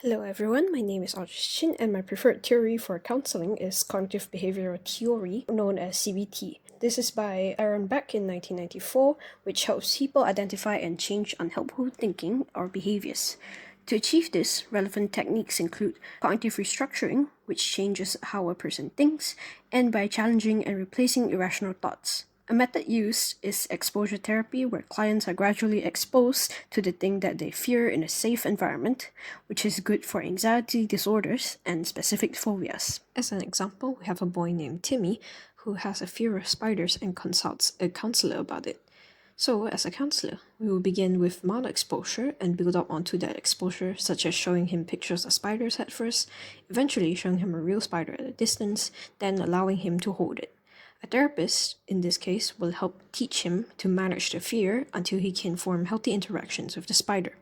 Hello everyone, my name is Aujin and my preferred theory for counseling is cognitive behavioral theory, known as CBT. This is by Aaron Beck in 1994, which helps people identify and change unhelpful thinking or behaviors. To achieve this, relevant techniques include cognitive restructuring, which changes how a person thinks, and by challenging and replacing irrational thoughts. A method used is exposure therapy, where clients are gradually exposed to the thing that they fear in a safe environment, which is good for anxiety disorders and specific phobias. As an example, we have a boy named Timmy who has a fear of spiders and consults a counselor about it. So, as a counselor, we will begin with mild exposure and build up onto that exposure, such as showing him pictures of spiders at first, eventually showing him a real spider at a distance, then allowing him to hold it. A therapist, in this case, will help teach him to manage the fear until he can form healthy interactions with the spider.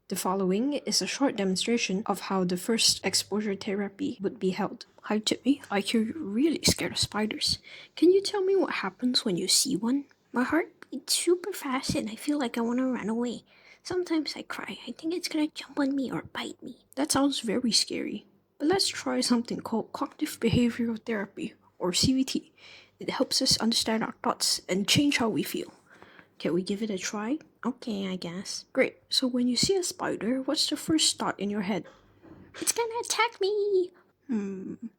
The following is a short demonstration of how the first exposure therapy would be held. Hi Jimmy, I hear you're really scared of spiders. Can you tell me what happens when you see one? My heart beats super fast and I feel like I want to run away. Sometimes I cry. I think it's gonna jump on me or bite me. That sounds very scary. But let's try something called cognitive behavioral therapy, or CBT. It helps us understand our thoughts and change how we feel. Can we give it a try? Okay, I guess. Great. So when you see a spider, what's the first thought in your head? It's gonna attack me!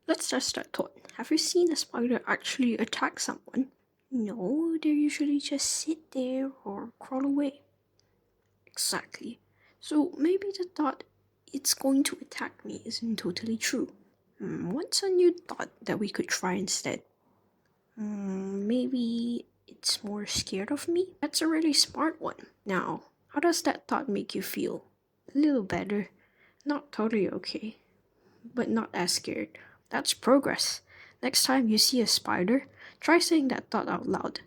Let's test that thought. Have you seen a spider actually attack someone? No, they usually just sit there or crawl away. Exactly. So maybe the thought it's going to attack me isn't totally true. What's a new thought that we could try instead? Maybe it's more scared of me? That's a really smart one. Now, how does that thought make you feel? A little better. Not totally okay, but not as scared. That's progress. Next time you see a spider, try saying that thought out loud.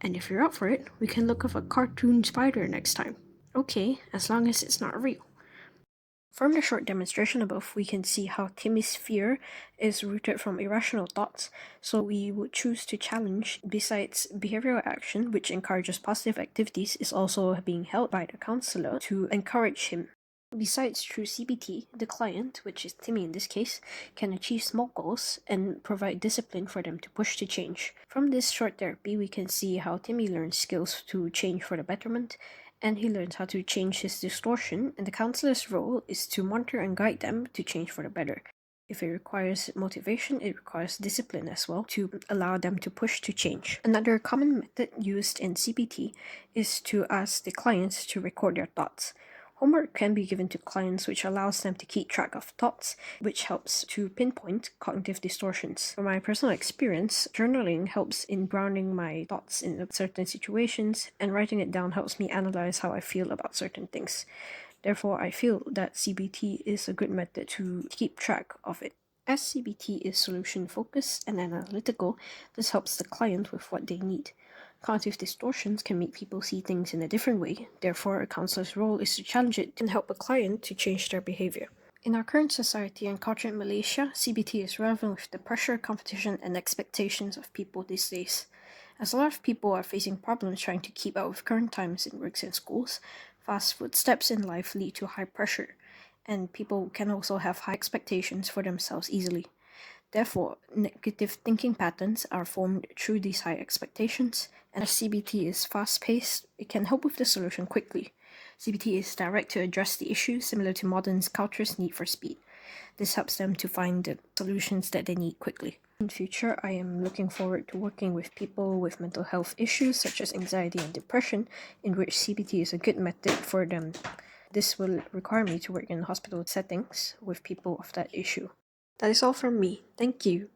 And if you're up for it, we can look up a cartoon spider next time. Okay, as long as it's not real. From the short demonstration above, we can see how Timmy's fear is rooted from irrational thoughts, so we would choose to challenge. Besides, behavioral action, which encourages positive activities, is also being held by the counselor to encourage him. Besides, through CBT, the client, which is Timmy in this case, can achieve small goals and provide discipline for them to push to change. From this short therapy, we can see how Timmy learns skills to change for the betterment, and he learns how to change his distortion, and the counselor's role is to monitor and guide them to change for the better. If it requires motivation, it requires discipline as well to allow them to push to change. Another common method used in CBT is to ask the clients to record their thoughts. Homework can be given to clients which allows them to keep track of thoughts, which helps to pinpoint cognitive distortions. From my personal experience, journaling helps in grounding my thoughts in certain situations, and writing it down helps me analyze how I feel about certain things. Therefore, I feel that CBT is a good method to keep track of it. As CBT is solution focused and analytical, this helps the client with what they need. Cognitive distortions can make people see things in a different way. Therefore, a counselor's role is to challenge it and help a client to change their behavior. In our current society and culture in Malaysia, CBT is relevant with the pressure, competition, and expectations of people these days. As a lot of people are facing problems trying to keep up with current times in works and schools, fast footsteps in life lead to high pressure, and people can also have high expectations for themselves easily. Therefore, negative thinking patterns are formed through these high expectations, and as CBT is fast-paced, it can help with the solution quickly. CBT is direct to address the issue, similar to modern culture's need for speed. This helps them to find the solutions that they need quickly. In future, I am looking forward to working with people with mental health issues such as anxiety and depression, in which CBT is a good method for them. This will require me to work in hospital settings with people of that issue. That is all from me. Thank you.